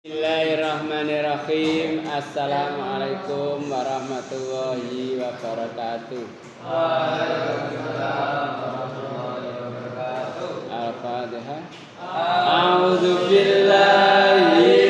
Bismillahirrahmanirrahim. Assalamualaikum warahmatullahi wabarakatuh. Waalaikumsalam warahmatullahi wabarakatuh. Al-Fatihah. A'udzu billahi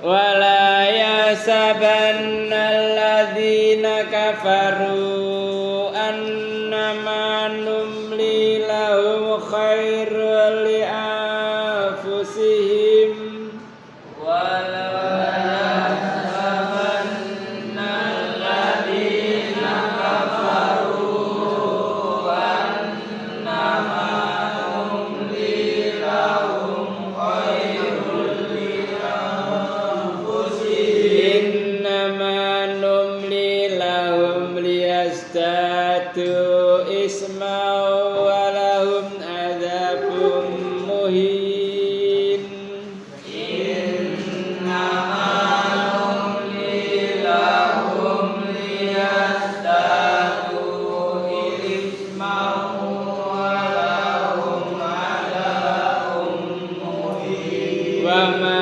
wala yasabannalladzina kafaru annama numli lahum khairul li anfusihim wala yasabannalladzina kafaru annama numli lahum khairul li innama numli lahum liyazdadu isma wa lahum adzabun muhin innama numli lahum liyazdadu isma wa lahum adzabun muhin wa ma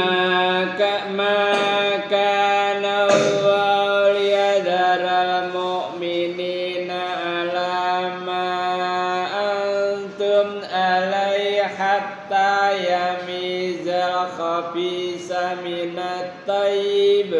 hatta yamizal khabisa minat tayyib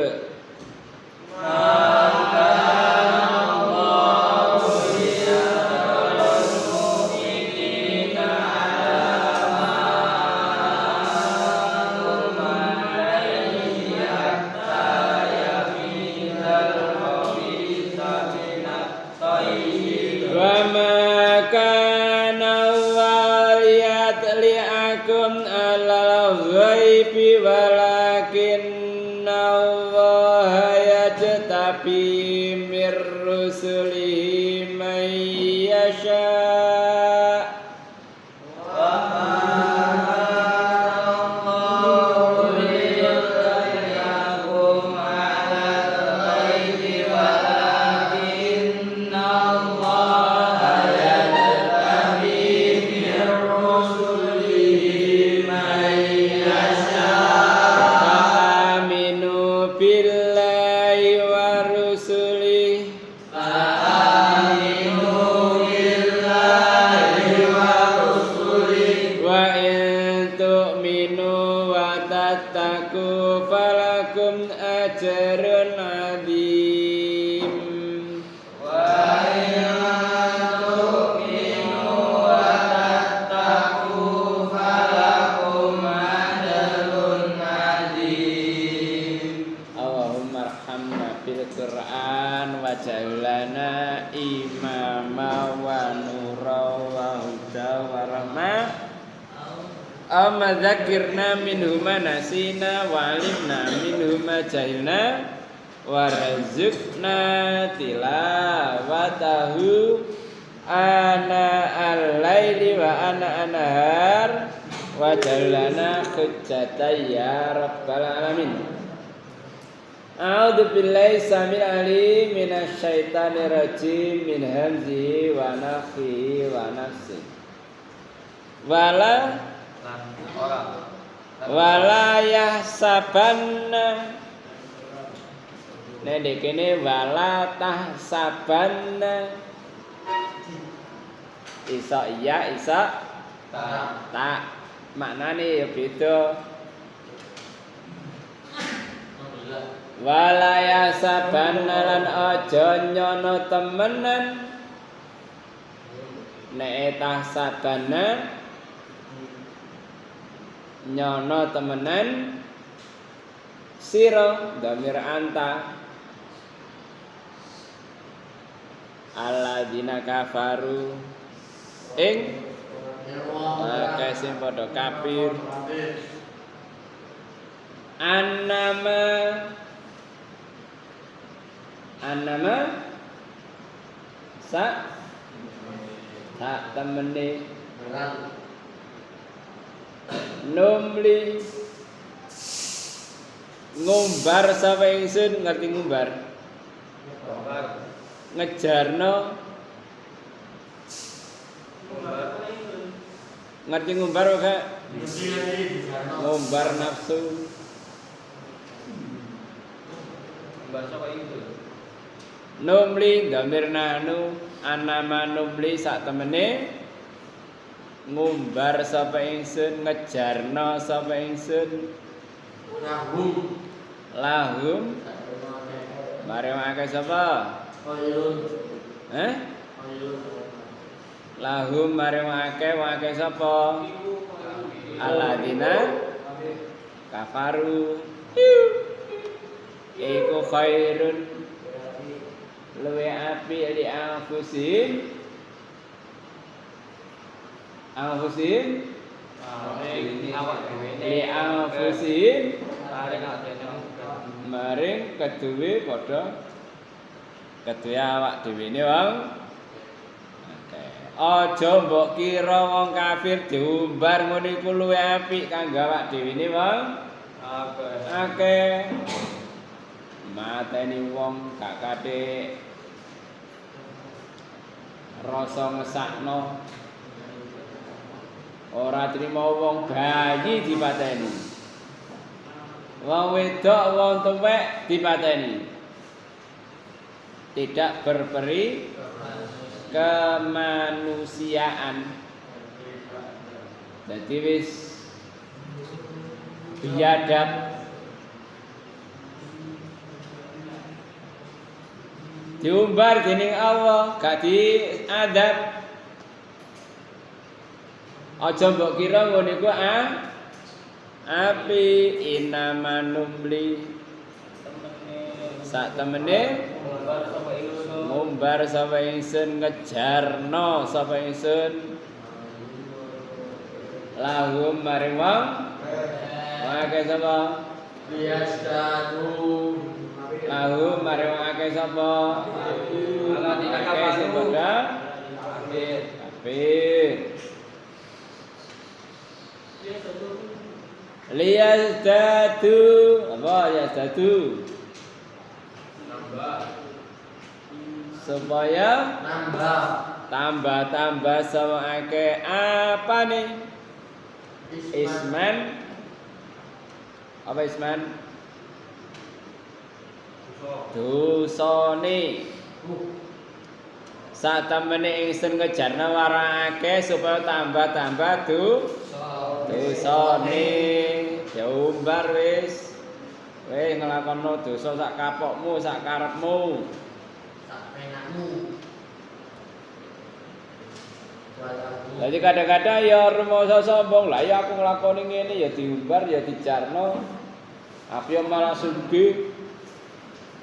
walakinna Allah yajtabi billahi wa rusulih wa in tu'minu wa tattaqu falakum ajrun adzim. Allahumma arhamna bil Qur'an waj'alna imama wa nura wa huda wa rahmah. Amma dzakirna minhu ma nasina wa alimna minhu ma jahilna warzuqna tilawatahu ana al-laili wa ana an-nahar wa jalana hujjatan ya rabbal alamin. A'udzu billahi samil alim minasy syaithanir rajim min hamzihi wa nafthihi wa nafsihi. Wala yahsabanna nek kene wala tahsabanna isa iya isa tak maknane ya beda. Wala yahsabanna lan aja nyono temenan nek tahsabanna nyono temenan sira dhamir anta alladzina kafaru ing akeh sing padha kafir annama sak temene numli ngumbar sapa ingsun ngerti ngumbar ngejarno ngerti ngumbar ora ngumbar nafsu ngumbar sapa ingsun numli dhamir nahnu anama numli sak temene ngumbar sapa ingsun ngejarno sapa ingsun lahum bareng akeh sapa lahum bareng akeh sapa alladzina kafaru iku khairun luwe api li anfusihim li anfusihim maring keduwe padha keduwe awak dhewe ne wong aja mbok kira wong kafir diumbar ngono iku luwe apik kanggo awak dhewe ne wong akeh mateni wong gak kate rasa ngesakno ora trima wong bayi dipateni wong wedok wong tuwek dipateni tidak berperi kemanusiaan dadi wis biadab diumbar dening Allah gak diadab. Aja mbok kira ngono iku api inama numli sak temene ngumbar sapa ingsun ngejarno sapa ingsun lahum maring wong akeh sapa lahum maring wong akeh sapa akeh sing padha kafir liyazdadu apa yazdadu supaya tambah sama akeh apa nih isman apa isman dosane satemene ingsun ngejarna warake supaya tambah-tambah dosane diumbar wis nglakono dosa sak kapokmu sak karepmu sak penakmu. Jadi kadang-kadang ya rumangsa sombong lah ya aku nglakoni ngene ya diumbar ya dijarno. Aku ya malah sugih.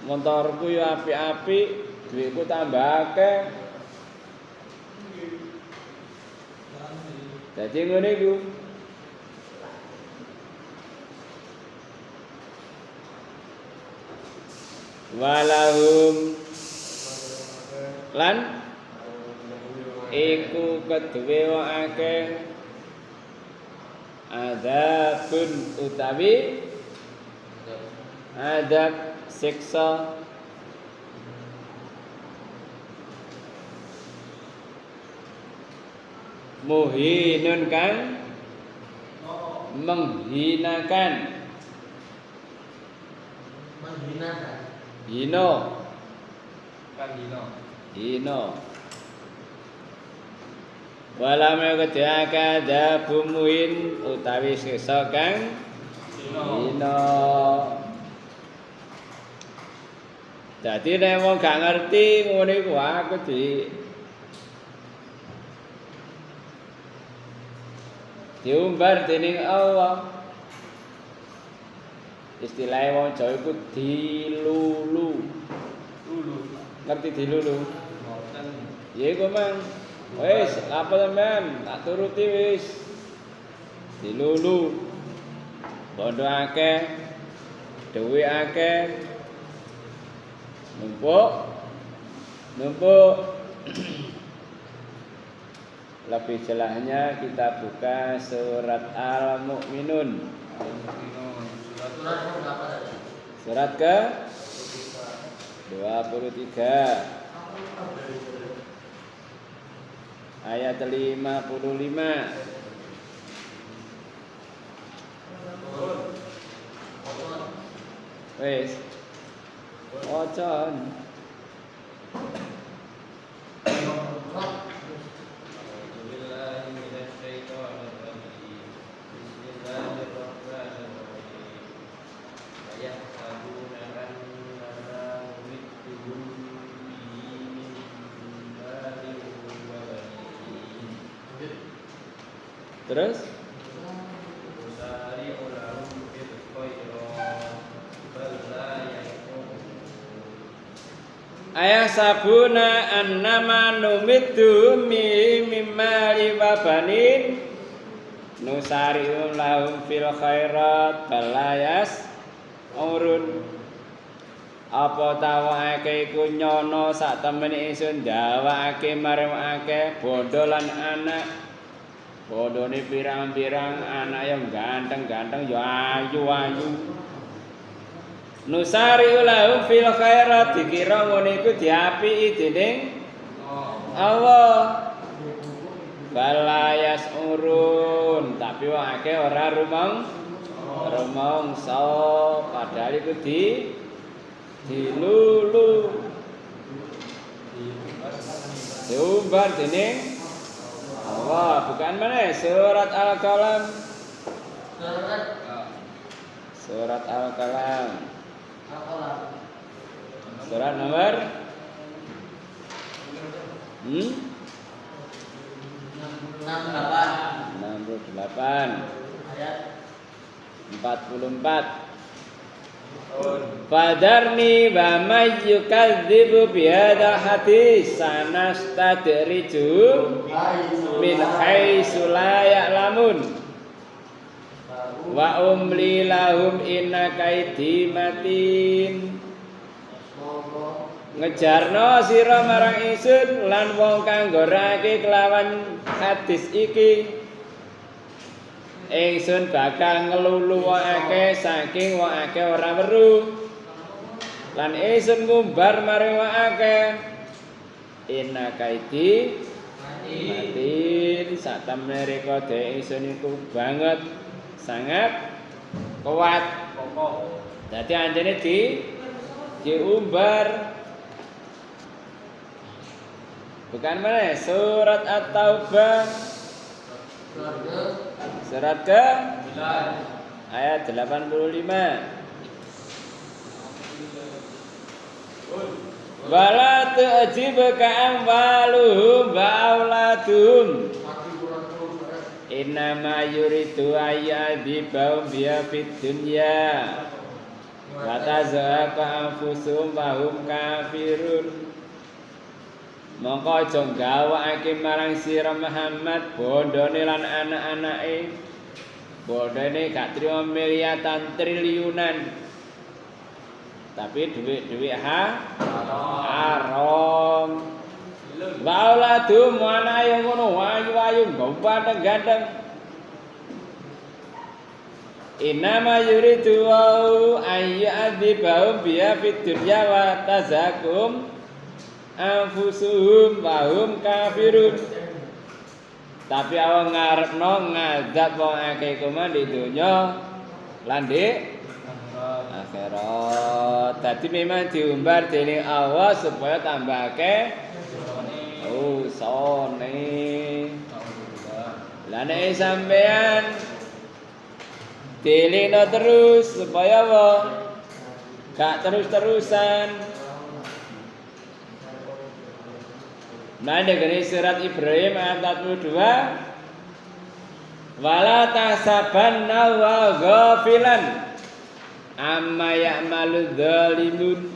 Montorku ya apik-apik, duitku tambah akeh. Dadi ngene iku. Walahum lan iku kedue wong akeh adzabun utawi adab siksa muhinun kan menghinakan hino Walam kedaka dabumuin utawi siksa kang hina. Dadi nek wong gak ngerti ngene iku aku diumbar dening Allah. Istilahe wong Jawa iku dilulu. Ngerti dilulu? Ngoten. Ya iku mang. Wis, apa sampean? Tak turuti wis. Dilulu. Bondo akeh, duwe akeh. Numpuk. Lebih jelasnya kita buka surat Al-Mu'minun. Surat ke 23. Ayat 55. Wes. Ocon. Terus ayah sabuna annama numiddu mimma liwabanin nusari'u lahum fil khairat balayas urun. Apa tawake iku nyono sak temene ingsun ndawake marang akeh bondo lan anak. Bondone pirang-pirang anak yang ganteng-ganteng ya ayu-ayu. Nusari lahum fil khairat dikira ngene iku diapiki dening Allah. Balayas urun tapi wong akeh ora rumangsa padahal iku dilulu. Diumbar dening Allah. Bukan mana surat Al-Qalam. Surat Al-Qalam. Surat nomor 68 ayat 44. Fadarni wa may yukadzibu bihadzal hadis sanastadrijuhum min haitsu la ya'lamun wa umli lahum inna kaidi matin. Ngejarno sira marang ingsun lan wong kang gorake kelawan hadis iki. Ingsun bakal ngelulu wong akeh saking wong akeh ora weruh. Lan ingsun ngumbar maring wong akeh. Inna kaidi matin satemene rekode ingsun iku banget sangat kuat. Dadi anjene diumbar. Bukan mana? Surat At-Taubah. Surat ke ayat 85. Wala tu'jibka amwaluhum wa auladuhum. Innama yuridu ayyadhibahum biya fid dunya wa tazhaqa anfusuhum wa hum kafirun. Mongko aja gawakake marang sira Muhammad bondone lan anak-anake. Bondone gak trimo miliatan triliunan. Tapi duit-duit haram. Wauladum ana yo ngono wayu-wayu ganteng-ganteng. Innama yuridu ayyadhibahum biya fid dunya wa tazakum anfusuhum wa hum kafirun. Tapi awak ngarepno ngadab wong akeh kuman di dunya lan di akhirat. Dadi memang diumbar dening Allah supaya tambah akeh sone. Lah nek sampean dilino terus supaya gak terus-terusan. Nah, dari surat Ibrahim ayat 42, wala tahsabanna wa ghafilan amma ya'malu dzalimun.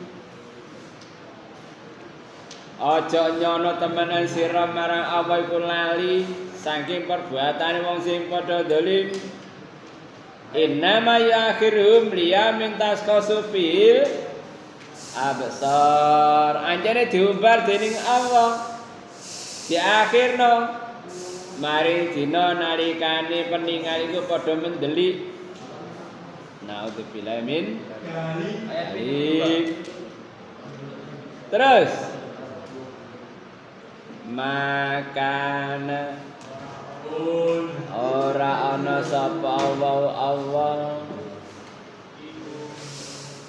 Aja nyono temenan sira marang apa iku lali saking perbuatane wong sing padha zalim. Innama yakhiruhum liyamin tasqasu fil absar. Anjane diumbar dening Allah. Di akhirno mari dina nalikane peningal iku padha mendelik. Naudzubillah min terus makana ora ana sapa Allah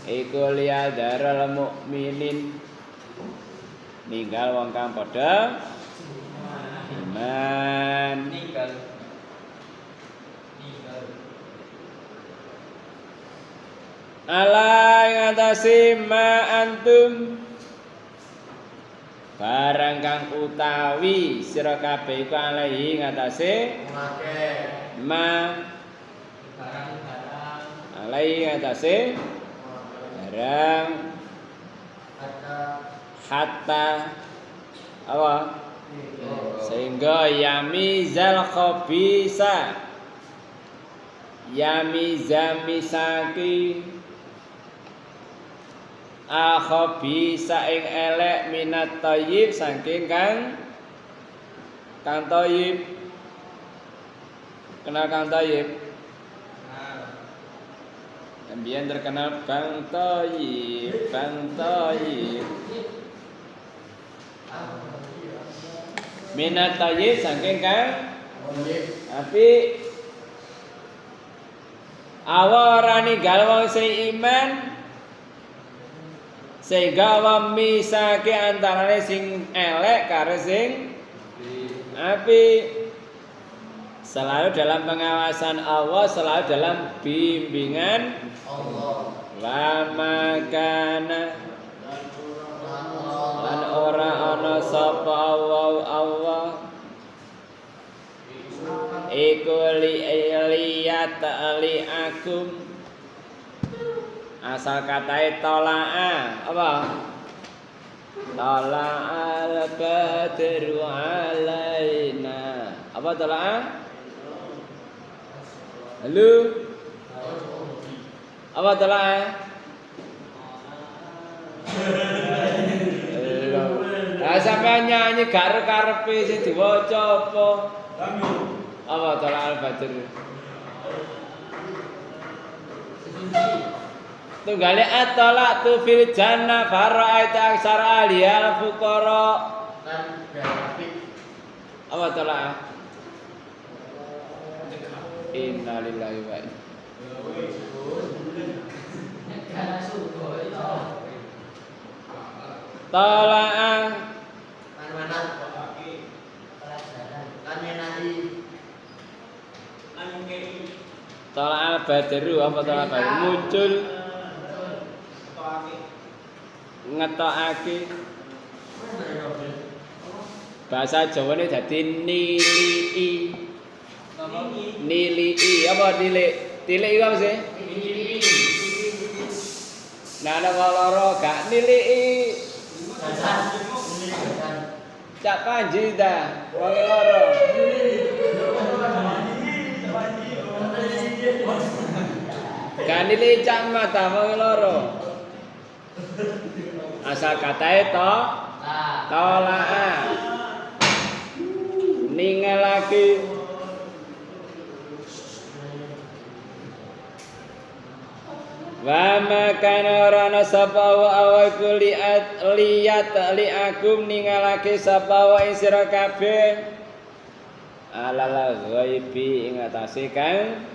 iku liadaral mukminin ninggal wong kang padha iman. Ala ngatasi ma antum barang kang utawi sira kabeh iku alaihi ngatasi ma alaihi ngatasi barang hatta apa sehingga yamizal khabisa yamizamisaki akhabisa ing elek minat thayyib saking kang thayyib. Kenal kang thayyib? Ambian terkenal Bang Thayyib, Bang Thayyib. Minat thayyib saking kang tapi awara ninggal wong sing iman sehingga wa misake antarane sing elek karo sing api selalu dalam pengawasan Allah, selalu dalam bimbingan Allah. Wa makana lan ora ana sapa Allah iku liyat ali akum. Asal katae tolaa apa? Tola'al badru alaina. Apa tolaa? Halo? Apa tolaa? Lah sampean nyanyi gak karepe sing diwaca apa? Apa tola'al badru? Tunggale atolak tu fil jannah fara'aita aksara aliyal fuqara. Apa tolak? Innalillahi wa Tola'a Tola'al badru apa tola'al badru muncul ngetokake bahasa Jawane dadi nilii apa tilik iku apa sih nah ana loro gak nilii Cak Panji ta wong loro gak nilii cak mata wong loro asal katae tola'a ningalake wa makana rana sapa wa kuliat liyat liakum ningalake sapa wa sira kabeh alal ghaibi ing atase kang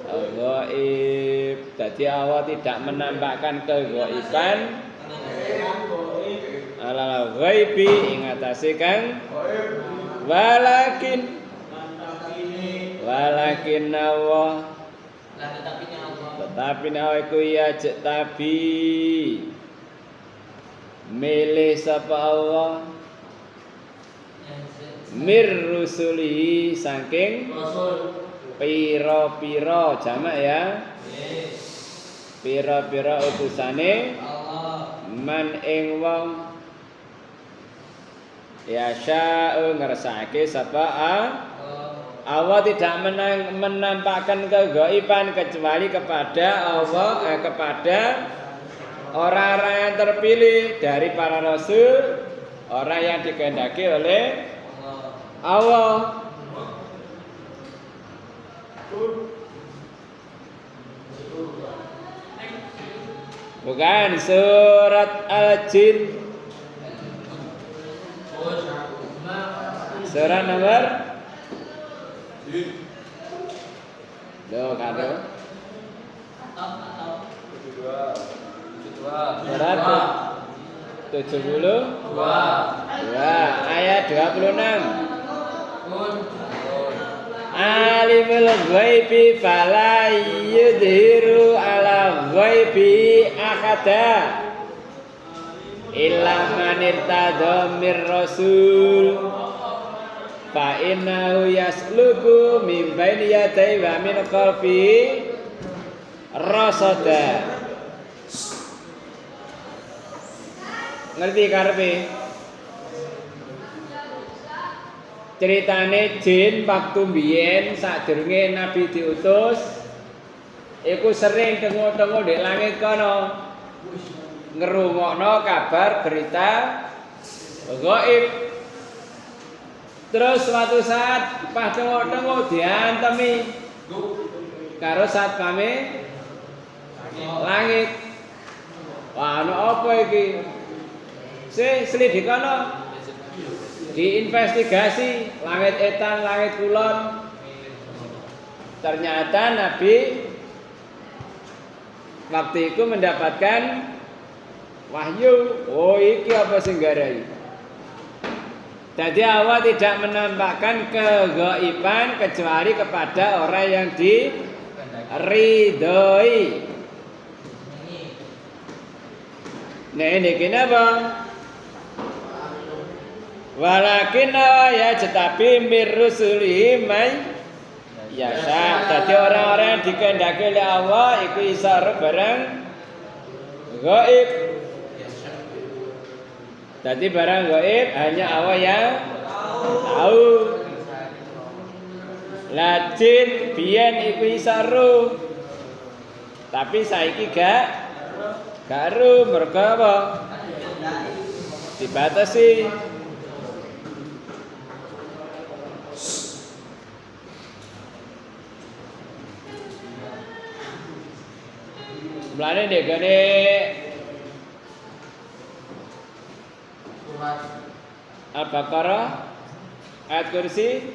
ghaib dadi Allah tidak menampakkan keghaiban alal ghaibi ing atase kang walakin Allah tetapi nawa iku ya jek tabi milih sapa Allah mir rusuli saking pira-pira jamak ya pira-pira utusane man ing wong ya sya'u ngersake sapa Allah tidak menampakkan kegaiban kecuali kepada Allah kepada orang-orang yang terpilih dari para rasul, orang yang dikehendaki oleh Allah. Bukan surat Al-Jin. Surat nomor Loh kado Surat 72 ayat 26 Alimul ghaibi fala yudhiru ala ghaibi ahada illa man irtada mir rasul fa innahu yasluku min baini yadayhi wa min khalfihi rasada. Ngerti karepe? Ceritane jin waktu biyen sadurunge nabi diutus iku sering tengok-tengok di langit kono ngerungokno kabar berita gaib. Terus suatu saat pas tengok-tengok diantemi karo satpame langit. Wah, ana apa iki? Selidikono diinvestigasi langit etan, langit kulon. Ternyata Nabi waktu itu mendapatkan wahyu. Oh, iki apa sing garai? Jadi Allah tidak menampakkan kegaiban kecuali kepada orang yang diridhoi. Nah ini kenapa? Walakin ya tetapi mirusulihi may yasa. Jadi orang-orang yang dikehendaki oleh Allah itu isar barang gaib. Jadi barang gaib hanya Allah yang tahu. Lajin biyen iku isaru. Tapi saiki gak ru mergo apa? Dibatasi. Mulane nek gane Al-Baqarah ayat kursi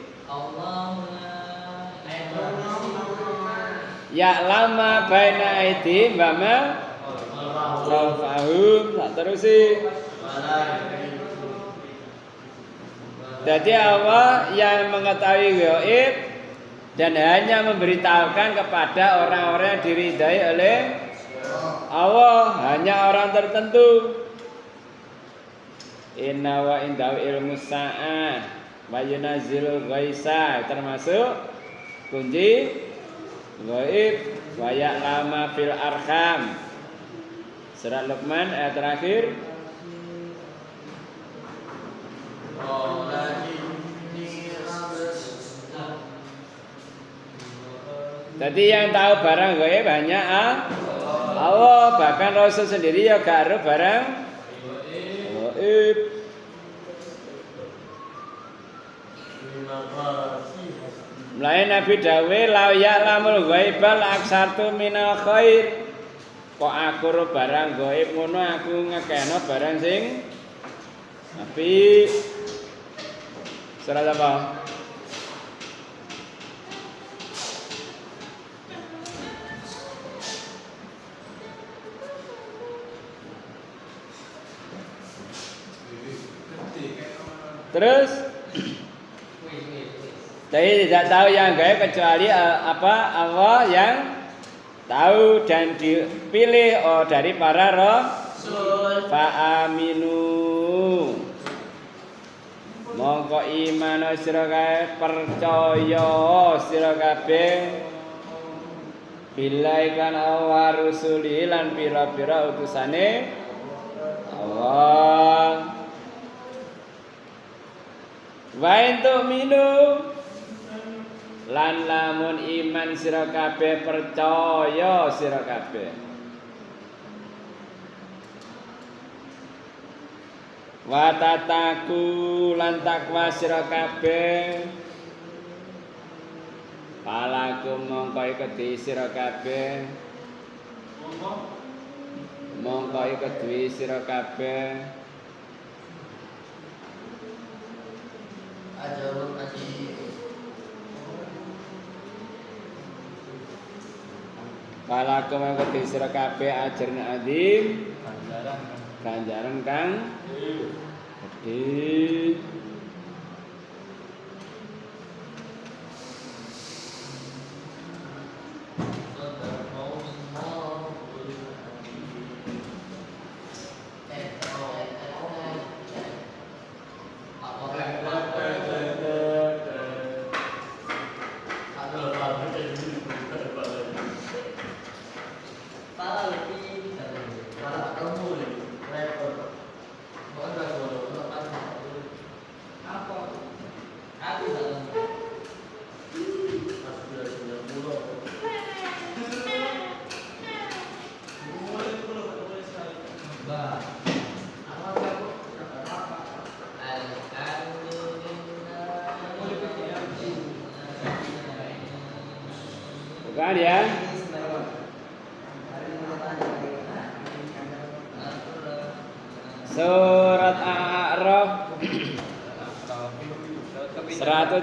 ya lama baina aidi mbama khalfahum tak terusi Jadi Allah yang mengetahui gaib dan hanya memberitahukan kepada orang-orang yang diridai oleh Allah, hanya orang tertentu. Inna wa indahu ilmu sa'ah wa yunazzilul ghaisa, termasuk kunci gaib wa ya'lama fil arham. Surat Luqman ayat terakhir. Jadi yang tahu barang gaib hanya Allah. Bahkan Rasul sendiri ya gak ada barang gaib. Mulai Nabi dawe la ya'lamul ghaibal aksartu minal khair. Kok aku ro barang gaib ngono aku ngekeno barang sing apik. Surat apa? Terus jadi tidak tahu yang gaib kecuali apa Allah yang tahu dan dipilih dari para rasul. Fa'aminu mongko iman sira kabeh, percaya sira kabeh billahi kan Allah rusuli lan pira-pira utusane Allah. Wa entuk minum lan lamun iman sira kabeh, percaya sira kabeh, wa tataku lan takwa sira kabeh, palakum mongko kedhi sira kabeh, mongko kedhi sira kabeh Ajarun aji. Palakum kedhi sira kabeh ajrun adzim, ganjaran kang gedhe. Bukan ya? Surat A'raf 188.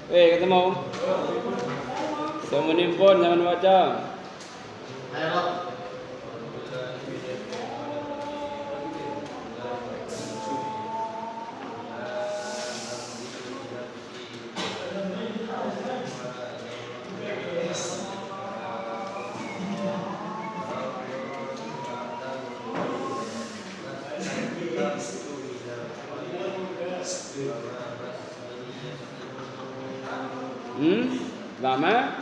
Ketemu. Semuanya pun jangan baca. Lama?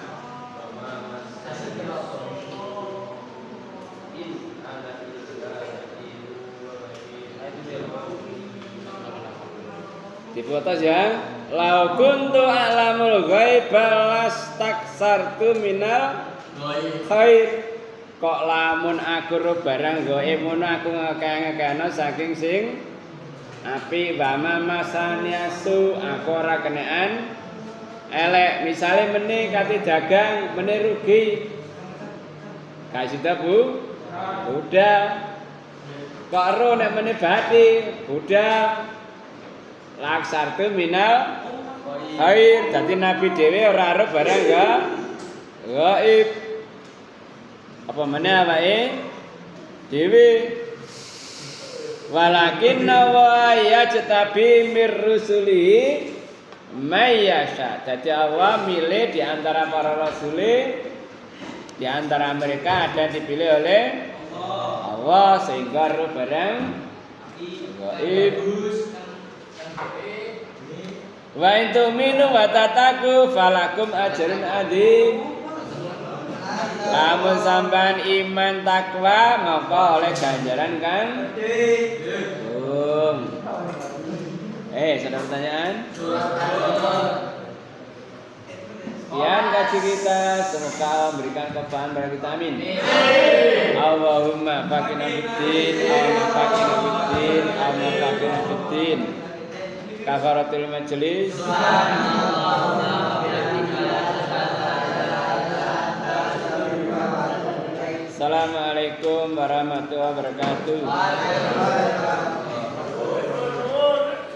Diputus ya. Lau kuntu a'lamul ghaiba lastaksartu minal khair. Kok lamun aku ro barang gaib ngono aku ngekeh-ngekehno saking sing apik wa masaniasu aku ora kenaan elek. Misale meni kate dagang meni rugi. Kasih Bu. Udah. Kok ero nek meni bati, udah. Laksartu minal khair. Dadi Nabi dhewe ora ero barang gaib. Apa meneh awake dhewe. Walakin wa yajtabi mir rusuli mayyasha. Jadi Allah milih di antara para rasule, di antara mereka ada yang dipilih oleh Allah sehingga roh barang gaib. Wa intu minu wa tataku falakum ajrun adzim. Lamun sampean iman takwa maka oleh ganjaran kan? Ada pertanyaan? Sekian kaji kita, semoga Allah memberikan kebahagiaan pada kita, amin. Allahumma faqina fiddin, Allahumma faqina fiddin, Allahumma faqina fiddin. Kafaratul majlis. Assalamualaikum warahmatullahi wabarakatuh.